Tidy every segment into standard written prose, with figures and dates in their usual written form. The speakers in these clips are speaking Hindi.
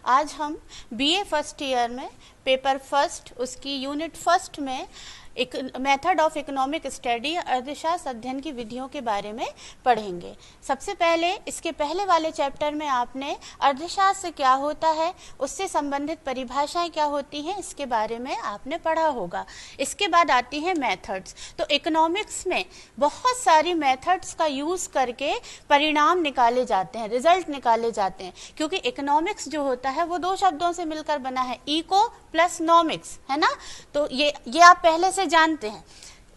आज हम बीए फर्स्ट ईयर में पेपर फर्स्ट उसकी यूनिट फर्स्ट में एक मेथड ऑफ इकोनॉमिक स्टडी अर्थशास्त्र अध्ययन की विधियों के बारे में पढ़ेंगे। सबसे पहले इसके पहले वाले चैप्टर में आपने अर्थशास्त्र क्या होता है, उससे संबंधित परिभाषाएं क्या होती हैं, इसके बारे में आपने पढ़ा होगा। इसके बाद आती हैं मेथड्स। तो इकोनॉमिक्स में बहुत सारी मेथड्स का यूज करके परिणाम निकाले जाते हैं, रिजल्ट निकाले जाते हैं, क्योंकि इकोनॉमिक्स जो होता है वो दो शब्दों से मिलकर बना है, इको प्लस नॉमिक्स, है ना। तो ये आप पहले से जानते हैं।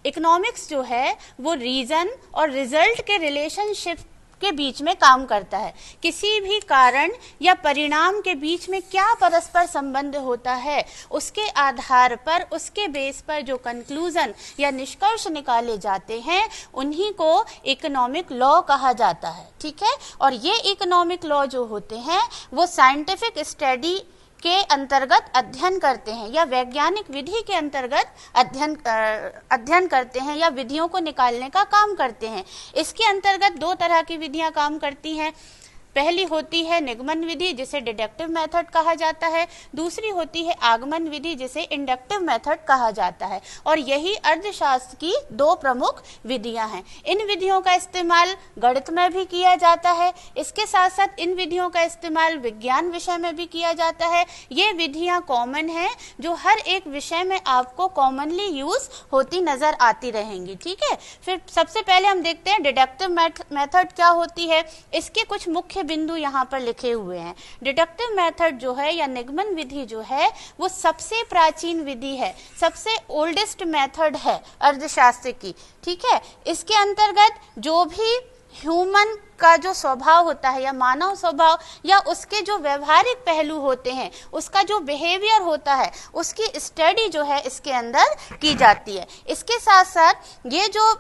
इकोनॉमिक्स जो है वो रीजन और रिजल्ट के रिलेशनशिप के बीच में काम करता है। किसी भी कारण या परिणाम के बीच में क्या परस्पर संबंध होता है, उसके आधार पर, उसके बेस पर जो कंक्लूजन या निष्कर्ष निकाले जाते हैं उन्हीं को इकोनॉमिक लॉ कहा जाता है। ठीक है। और ये इकोनॉमिक लॉ जो होते हैं वो साइंटिफिक स्टडी के अंतर्गत अध्ययन करते हैं या वैज्ञानिक विधि के अंतर्गत अध्ययन करते हैं या विधियों को निकालने का काम करते हैं। इसके अंतर्गत दो तरह की विधियां काम करती हैं। पहली होती है निगमन विधि, जिसे डिडक्टिव मेथड कहा जाता है। दूसरी होती है आगमन विधि, जिसे इंडक्टिव मेथड कहा जाता है। और यही अर्थशास्त्र की दो प्रमुख विधियां हैं। इन विधियों का इस्तेमाल गणित में भी किया जाता है। इसके साथ साथ इन विधियों का इस्तेमाल विज्ञान विषय में भी किया जाता है। ये विधियां कॉमन हैं, जो हर एक विषय में आपको कॉमनली यूज होती नजर आती रहेंगी। ठीक है। फिर सबसे पहले हम देखते हैं डिडक्टिव मेथड क्या होती है। इसके कुछ मुख्य बिंदु यहाँ पर लिखे हुए हैं। डिडक्टिव मेथड जो है या निगमन विधि जो है वो सबसे प्राचीन विधि है, सबसे ओल्डेस्ट मेथड है अर्थशास्त्र की। ठीक है। इसके अंतर्गत जो भी ह्यूमन का जो स्वभाव होता है या मानव स्वभाव या उसके जो व्यवहारिक पहलू होते हैं, उसका जो बिहेवियर होता है, उसकी स्टडी जो है इसके अंदर की जाती है। इसके साथ साथ ये जो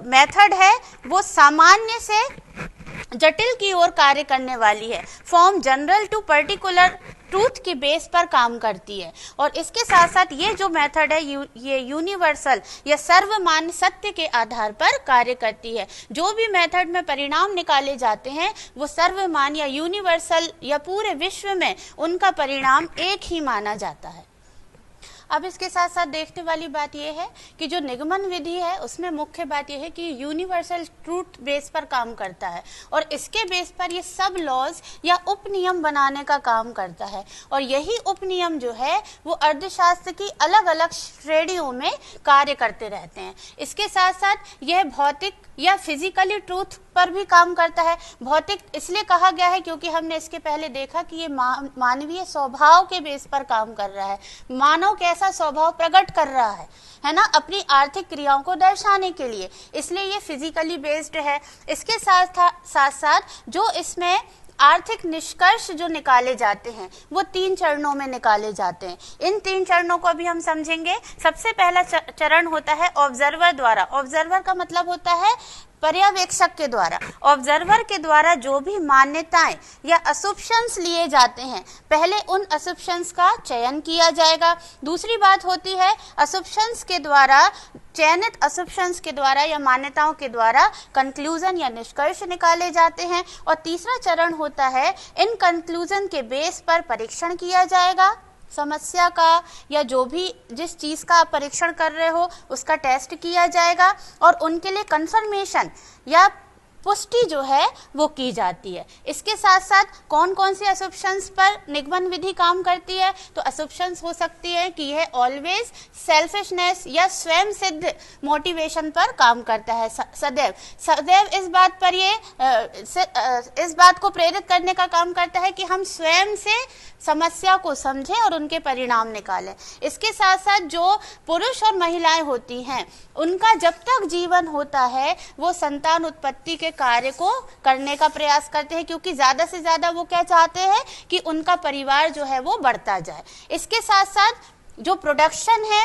मेथड है वो सामान्य से जटिल की ओर कार्य करने वाली है। From general to particular truth के बेस पर काम करती है। और इसके साथ साथ ये जो मेथड है ये यूनिवर्सल या सर्वमान्य सत्य के आधार पर कार्य करती है। जो भी मेथड में परिणाम निकाले जाते हैं वो सर्वमान्य या यूनिवर्सल या पूरे विश्व में उनका परिणाम एक ही माना जाता है। अब इसके साथ साथ देखने वाली बात यह है कि जो निगमन विधि है उसमें मुख्य बात यह है कि यूनिवर्सल ट्रूथ बेस पर काम करता है और इसके बेस पर ये सब लॉज या उपनियम बनाने का काम करता है। और यही उपनियम जो है वो अर्थशास्त्र की अलग अलग श्रेणियों में कार्य करते रहते हैं। इसके साथ साथ यह भौतिक या फिजिकली ट्रूथ पर भी काम करता है। भौतिक इसलिए कहा गया है क्योंकि हमने इसके पहले देखा कि ये मानवीय स्वभाव के बेस पर काम कर रहा है। मानव कैसा स्वभाव प्रकट कर रहा है ना, अपनी आर्थिक क्रियाओं को दर्शाने के लिए, इसलिए ये फिजिकली बेस्ड है। इसके साथ जो इसमें आर्थिक निष्कर्ष जो निकाले जाते हैं वो 3 चरणों में निकाले जाते हैं। इन 3 चरणों को अभी हम समझेंगे। सबसे पहला चरण होता है ऑब्जर्वर द्वारा। ऑब्जर्वर का मतलब होता है पर्यवेक्षक के द्वारा। ऑब्जर्वर के द्वारा जो भी मान्यताएं या असुम्पशंस लिए जाते हैं, पहले उन असुम्पशंस का चयन किया जाएगा। दूसरी बात होती है असुम्पशंस के द्वारा, चयनित असुम्पशंस के द्वारा या मान्यताओं के द्वारा कंक्लूजन या निष्कर्ष निकाले जाते हैं। और तीसरा चरण होता है इन कंक्लूजन के बेस पर परीक्षण किया जाएगा समस्या का, या जो भी जिस चीज का आप परीक्षण कर रहे हो उसका टेस्ट किया जाएगा और उनके लिए कंफर्मेशन या पुष्टि जो है वो की जाती है। इसके साथ साथ कौन कौन से असुम्पशंस पर निगमन विधि काम करती है, तो असुम्पशंस हो सकती है कि यह ऑलवेज सेल्फिशनेस या स्वयं सिद्ध मोटिवेशन पर काम करता है। सदैव इस बात पर इस बात को प्रेरित करने का काम करता है कि हम स्वयं से समस्या को समझें और उनके परिणाम निकालें। इसके साथ साथ जो पुरुष और महिलाएं होती हैं उनका जब तक जीवन होता है वो संतान उत्पत्ति के कार्य को करने का प्रयास करते हैं, क्योंकि ज्यादा से ज्यादा वो क्या चाहते हैं कि उनका परिवार जो है वो बढ़ता जाए। इसके साथ साथ जो प्रोडक्शन है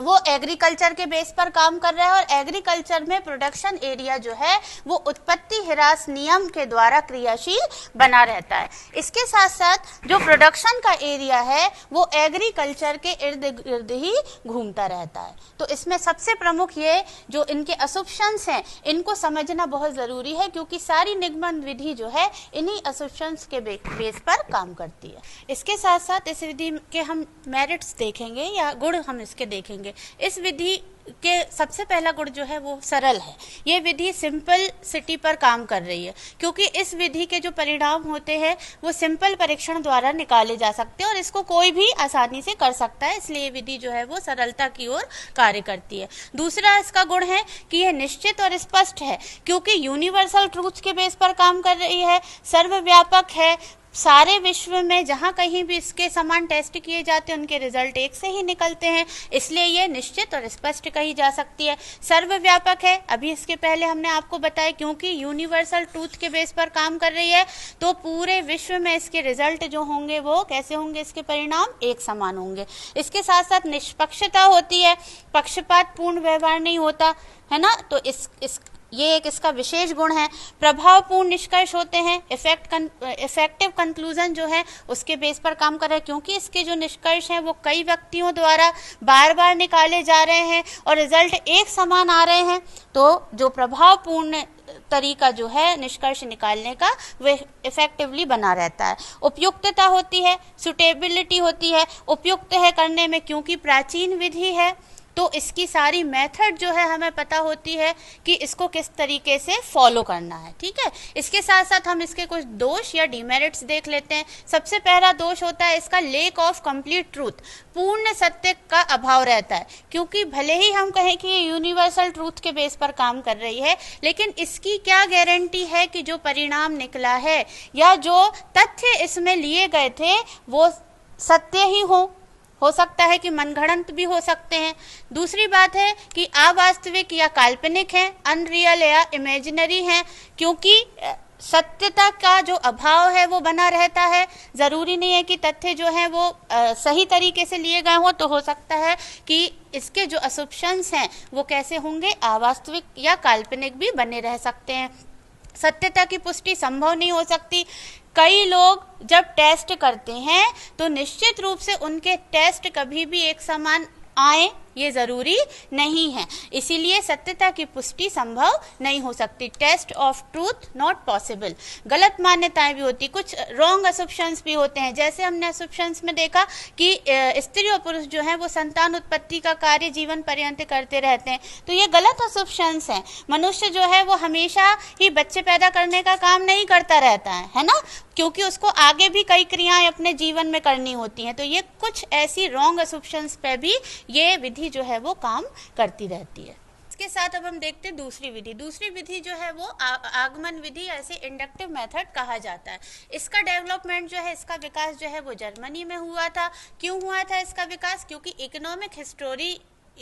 वो एग्रीकल्चर के बेस पर काम कर रहा है और एग्रीकल्चर में प्रोडक्शन एरिया जो है वो उत्पत्ति ह्रास नियम के द्वारा क्रियाशील बना रहता है। इसके साथ साथ जो प्रोडक्शन का एरिया है वो एग्रीकल्चर के इर्द गिर्द ही घूमता रहता है। तो इसमें सबसे प्रमुख ये जो इनके असुम्पशंस हैं इनको समझना बहुत ज़रूरी है, क्योंकि सारी निगमन विधि जो है इन्हीं असुम्पशंस के बेस पर काम करती है। इसके साथ साथ इस विधि के हम मेरिट्स देखेंगे या गुण हम इसके देखेंगे। इस विधि के सबसे पहला गुण जो है वो सरल है। ये विधि सिंपल सिटी पर काम कर रही है, क्योंकि इस विधि के जो परिणाम होते हैं वो सिंपल परीक्षण द्वारा निकाले जा सकते हैं और इसको कोई भी आसानी से कर सकता है, इसलिए ये विधि जो है वो सरलता की ओर कार्य करती है। दूसरा इसका गुण है कि यह निश्चित और स्पष्ट है, क्योंकि यूनिवर्सल ट्रूथ के बेस पर काम कर रही है, सर्वव्यापक है। सारे विश्व में जहाँ कहीं भी इसके समान टेस्ट किए जाते हैं उनके रिजल्ट एक से ही निकलते हैं, इसलिए ये निश्चित और स्पष्ट कही जा सकती है। सर्वव्यापक है, अभी इसके पहले हमने आपको बताया, क्योंकि यूनिवर्सल ट्रूथ के बेस पर काम कर रही है तो पूरे विश्व में इसके रिजल्ट जो होंगे वो कैसे होंगे, इसके परिणाम एक समान होंगे। इसके साथ साथ निष्पक्षता होती है, पक्षपात पूर्ण व्यवहार नहीं होता है ना, तो ये एक इसका विशेष गुण है। प्रभावपूर्ण निष्कर्ष होते हैं, इफेक्टिव कंक्लूजन जो है उसके बेस पर काम कर रहा है, क्योंकि इसके जो निष्कर्ष हैं वो कई व्यक्तियों द्वारा बार बार निकाले जा रहे हैं और रिजल्ट एक समान आ रहे हैं, तो जो प्रभावपूर्ण तरीका जो है निष्कर्ष निकालने का वह इफेक्टिवली बना रहता है। उपयुक्तता होती है, सुटेबिलिटी होती है, उपयुक्त है करने में, क्योंकि प्राचीन विधि है तो इसकी सारी मेथड जो है हमें पता होती है कि इसको किस तरीके से फॉलो करना है। ठीक है, इसके साथ साथ हम इसके कुछ दोष या डिमेरिट्स देख लेते हैं। सबसे पहला दोष होता है इसका लेक ऑफ कंप्लीट ट्रूथ, पूर्ण सत्य का अभाव रहता है, क्योंकि भले ही हम कहें कि ये यूनिवर्सल ट्रूथ के बेस पर काम कर रही है, लेकिन इसकी क्या गारंटी है कि जो परिणाम निकला है या जो तथ्य इसमें लिए गए थे वो सत्य ही हो सकता है कि मनगढ़ंत भी हो सकते हैं। दूसरी बात है कि अवास्तविक या काल्पनिक हैं, अनरियल या इमेजिनरी हैं, क्योंकि सत्यता का जो अभाव है वो बना रहता है। ज़रूरी नहीं है कि तथ्य जो हैं वो सही तरीके से लिए गए हों, तो हो सकता है कि इसके जो असुम्पशंस हैं वो कैसे होंगे, अवास्तविक या काल्पनिक भी बने रह सकते हैं। सत्यता की पुष्टि संभव नहीं हो सकती। कई लोग जब टेस्ट करते हैं तो निश्चित रूप से उनके टेस्ट कभी भी एक समान आए ये ज़रूरी नहीं है, इसीलिए सत्यता की पुष्टि संभव नहीं हो सकती। Test of truth not possible. गलत मान्यताएं भी होती, कुछ रॉन्ग असम्पशंस भी होते हैं, जैसे हमने असम्पशंस में देखा कि स्त्री और पुरुष जो है वो संतान उत्पत्ति का कार्य जीवन पर्यंत करते रहते हैं, तो ये गलत असम्पशंस हैं। मनुष्य जो है वो हमेशा ही बच्चे पैदा करने का काम नहीं करता रहता है ना, क्योंकि उसको आगे भी कई क्रियाएं अपने जीवन में करनी होती हैं। तो ये कुछ ऐसी रॉन्ग असम्पशंस पे भी ये विधि जो है वो काम करती रहती है। इसके साथ अब हम देखते हैं दूसरी विधि। दूसरी विधि जो है वो आगमन विधि, ऐसे इंडक्टिव मेथड कहा जाता है। इसका डेवलपमेंट जो है, इसका विकास जो है वो जर्मनी में हुआ था। क्यों हुआ था इसका विकास? क्योंकि इकोनॉमिक हिस्टोरी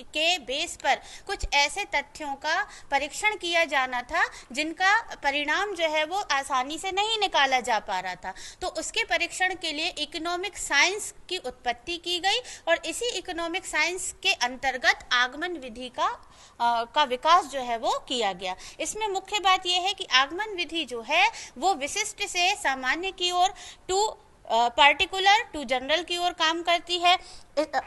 के बेस पर कुछ ऐसे तथ्यों का परीक्षण किया जाना था जिनका परिणाम जो है वो आसानी से नहीं निकाला जा पा रहा था, तो उसके परीक्षण के लिए इकोनॉमिक साइंस की उत्पत्ति की गई और इसी इकोनॉमिक साइंस के अंतर्गत आगमन विधि का विकास जो है वो किया गया। इसमें मुख्य बात यह है कि आगमन विधि जो है वो विशिष्ट से सामान्य की ओर टू पार्टिकुलर टू जनरल की ओर काम करती है,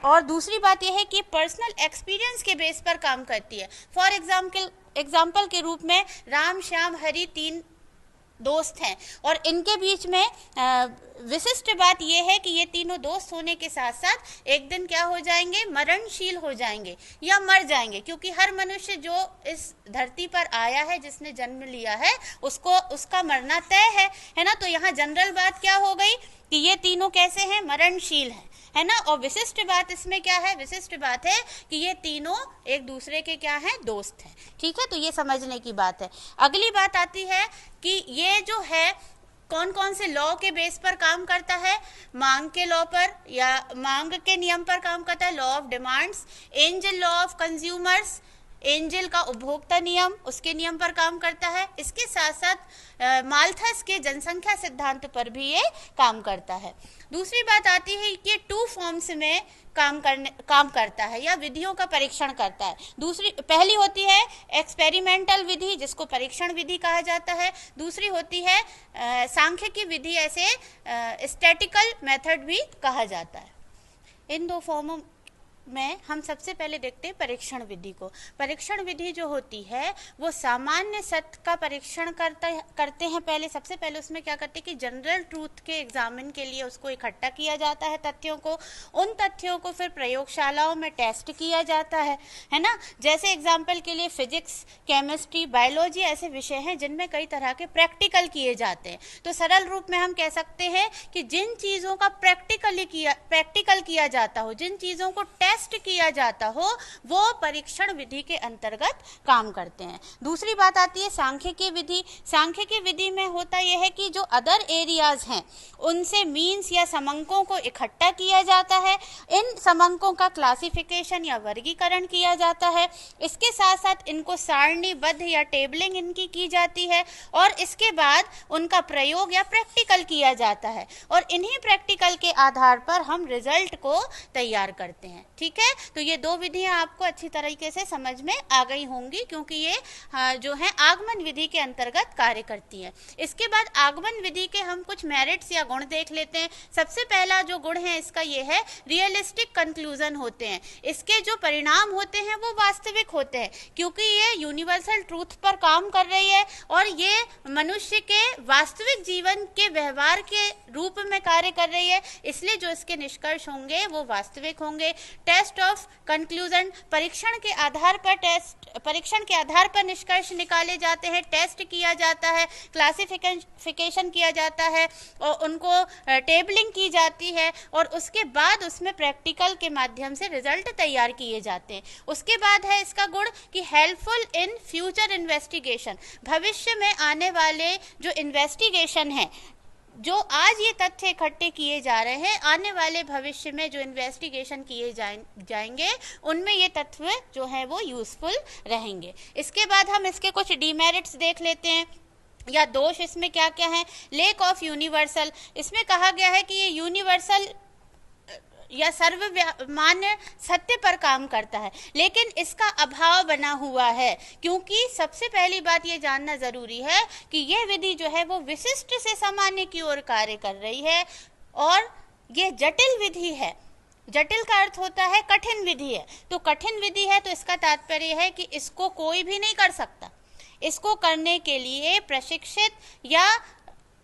और दूसरी बात यह है कि पर्सनल एक्सपीरियंस के बेस पर काम करती है। फॉर एग्जाम्पल के रूप में राम, श्याम, हरि 3 दोस्त हैं और इनके बीच में विशिष्ट बात यह है कि ये तीनों दोस्त होने के साथ साथ एक दिन क्या हो जाएंगे, मरणशील हो जाएंगे या मर जाएंगे, क्योंकि हर मनुष्य जो इस धरती पर आया है, जिसने जन्म लिया है, उसका मरना तय है ना। तो यहाँ जनरल बात क्या हो गई कि ये तीनों कैसे हैं, मरणशील हैं, है ना। और विशिष्ट बात इसमें क्या है, विशिष्ट बात है कि ये तीनों एक दूसरे के क्या हैं, दोस्त हैं। ठीक है, तो ये समझने की बात है। अगली बात आती है कि ये जो है कौन कौन से लॉ के बेस पर काम करता है, मांग के लॉ पर या मांग के नियम पर काम करता है, law of demands, angel law of consumers, angel का उपभोक्ता नियम, उसके नियम पर काम करता है। इसके साथ साथ माल्थस के जनसंख्या सिद्धांत पर भी ये काम करता है। दूसरी बात आती है कि 2 फॉर्म्स में काम करता है या विधियों का परीक्षण करता है। पहली होती है एक्सपेरिमेंटल विधि, जिसको परीक्षण विधि कहा जाता है। दूसरी होती है सांख्यिकी विधि, ऐसे स्टैटिकल मेथड भी कहा जाता है। इन 2 फॉर्मों में हम सबसे पहले देखते हैं परीक्षण विधि को। परीक्षण विधि जो होती है वो सामान्य सत्य का परीक्षण करते हैं। सबसे पहले उसमें क्या करते हैं कि जनरल ट्रूथ के एग्जामिन के लिए उसको इकट्ठा किया जाता है तथ्यों को। उन तथ्यों को फिर प्रयोगशालाओं में टेस्ट किया जाता है ना। जैसे एग्जाम्पल के लिए फिजिक्स, केमिस्ट्री, बायोलॉजी ऐसे विषय हैं जिनमें कई तरह के प्रैक्टिकल किए जाते हैं। तो सरल रूप में हम कह सकते हैं कि जिन चीज़ों का प्रैक्टिकल किया जाता हो, जिन चीज़ों को टेस्ट किया जाता हो, वो परीक्षण विधि के अंतर्गत काम करते हैं। दूसरी बात आती है सांख्यिकी विधि। सांख्यिकी विधि में होता यह है कि जो अदर एरियाज हैं उनसे मीन्स या समंकों को इकट्ठा किया जाता है। इन समंकों का क्लासिफिकेशन या वर्गीकरण किया जाता है। इसके साथ साथ इनको सारणीबद्ध या टेबलिंग इनकी की जाती है और इसके बाद उनका प्रयोग या प्रैक्टिकल किया जाता है और इन्हीं प्रैक्टिकल के आधार पर हम रिजल्ट को तैयार करते हैं। ठीक है, तो ये 2 विधियां आपको अच्छी तरीके से समझ में आ गई होंगी क्योंकि ये जो है आगमन विधि के अंतर्गत कार्य करती है। इसके बाद आगमन विधि के हम कुछ मेरिट्स या गुण देख लेते हैं। सबसे पहला जो गुण है इसका ये है रियलिस्टिक कंक्लूजन होते हैं। इसके जो परिणाम होते हैं वो वास्तविक होते हैं क्योंकि ये यूनिवर्सल ट्रूथ पर काम कर रही है और ये मनुष्य के वास्तविक जीवन के व्यवहार के रूप में कार्य कर रही है, इसलिए जो इसके निष्कर्ष होंगे वो वास्तविक होंगे। टेस्ट ऑफ कंक्लूजन, परीक्षण के आधार पर निष्कर्ष निकाले जाते हैं, टेस्ट किया जाता है, क्लासिफिकेशन किया जाता है और उनको टेबलिंग की जाती है और उसके बाद उसमें प्रैक्टिकल के माध्यम से रिजल्ट तैयार किए जाते हैं। उसके बाद है इसका गुण कि हेल्पफुल इन फ्यूचर इन्वेस्टिगेशन, भविष्य में आने वाले जो इन्वेस्टिगेशन है, जो आज ये तथ्य इकट्ठे किए जा रहे हैं, आने वाले भविष्य में जो इन्वेस्टिगेशन किए जाएंगे उनमें ये तथ्य जो है वो यूजफुल रहेंगे। इसके बाद हम इसके कुछ डीमेरिट्स देख लेते हैं या दोष इसमें क्या क्या है। लेक ऑफ यूनिवर्सल, इसमें कहा गया है कि ये यूनिवर्सल या सर्वमान्य सत्य पर काम करता है लेकिन इसका अभाव बना हुआ है क्योंकि सबसे पहली बात ये जानना जरूरी है कि यह विधि जो है वो विशिष्ट से सामान्य की ओर कार्य कर रही है और ये जटिल विधि है। जटिल का अर्थ होता है कठिन विधि है, तो कठिन विधि है तो इसका तात्पर्य है कि इसको कोई भी नहीं कर सकता। इसको करने के लिए प्रशिक्षित या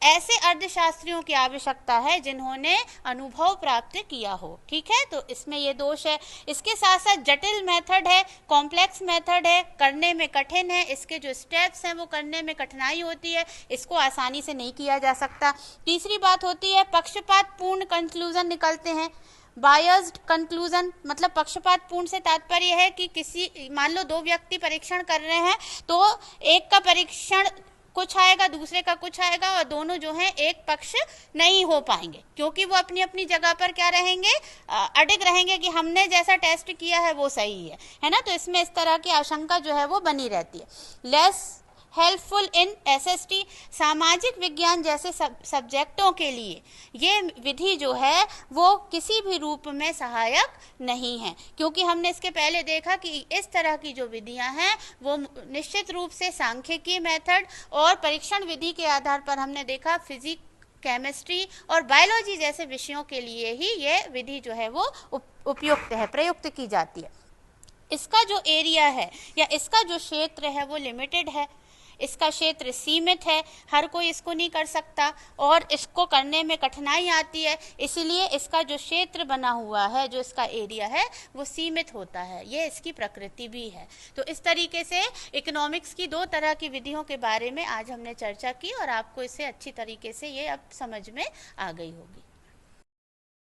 ऐसे अर्थशास्त्रियों की आवश्यकता है जिन्होंने अनुभव प्राप्त किया हो। ठीक है, तो इसमें ये दोष है। इसके साथ साथ जटिल मेथड है, कॉम्प्लेक्स मेथड है, करने में कठिन है, इसके जो स्टेप्स हैं वो करने में कठिनाई होती है, इसको आसानी से नहीं किया जा सकता। तीसरी बात होती है पक्षपात पूर्ण कंक्लूजन निकलते हैं। बायस्ड कंक्लूजन मतलब पक्षपात पूर्ण से तात्पर्य है कि किसी मान लो 2 व्यक्ति परीक्षण कर रहे हैं तो एक का परीक्षण कुछ आएगा, दूसरे का कुछ आएगा और दोनों जो हैं एक पक्ष नहीं हो पाएंगे क्योंकि वो अपनी अपनी जगह पर क्या रहेंगे, अडिग रहेंगे कि हमने जैसा टेस्ट किया है वो सही है ना। तो इसमें इस तरह की आशंका जो है वो बनी रहती है। लेस हेल्पफुल इन एसएसटी, सामाजिक विज्ञान जैसे सब्जेक्टों के लिए ये विधि जो है वो किसी भी रूप में सहायक नहीं है क्योंकि हमने इसके पहले देखा कि इस तरह की जो विधियां हैं वो निश्चित रूप से सांख्यिकी मेथड और परीक्षण विधि के आधार पर हमने देखा फिजिक्स, केमिस्ट्री और बायोलॉजी जैसे विषयों के लिए ही ये विधि जो है वो उपयुक्त है, प्रयुक्त की जाती है। इसका जो एरिया है या इसका जो क्षेत्र है वो लिमिटेड है, इसका क्षेत्र सीमित है, हर कोई इसको नहीं कर सकता और इसको करने में कठिनाई आती है, इसीलिए इसका जो क्षेत्र बना हुआ है, जो इसका एरिया है वो सीमित होता है। ये इसकी प्रकृति भी है। तो इस तरीके से इकोनॉमिक्स की 2 तरह की विधियों के बारे में आज हमने चर्चा की और आपको इसे अच्छी तरीके से ये अब समझ में आ गई होगी।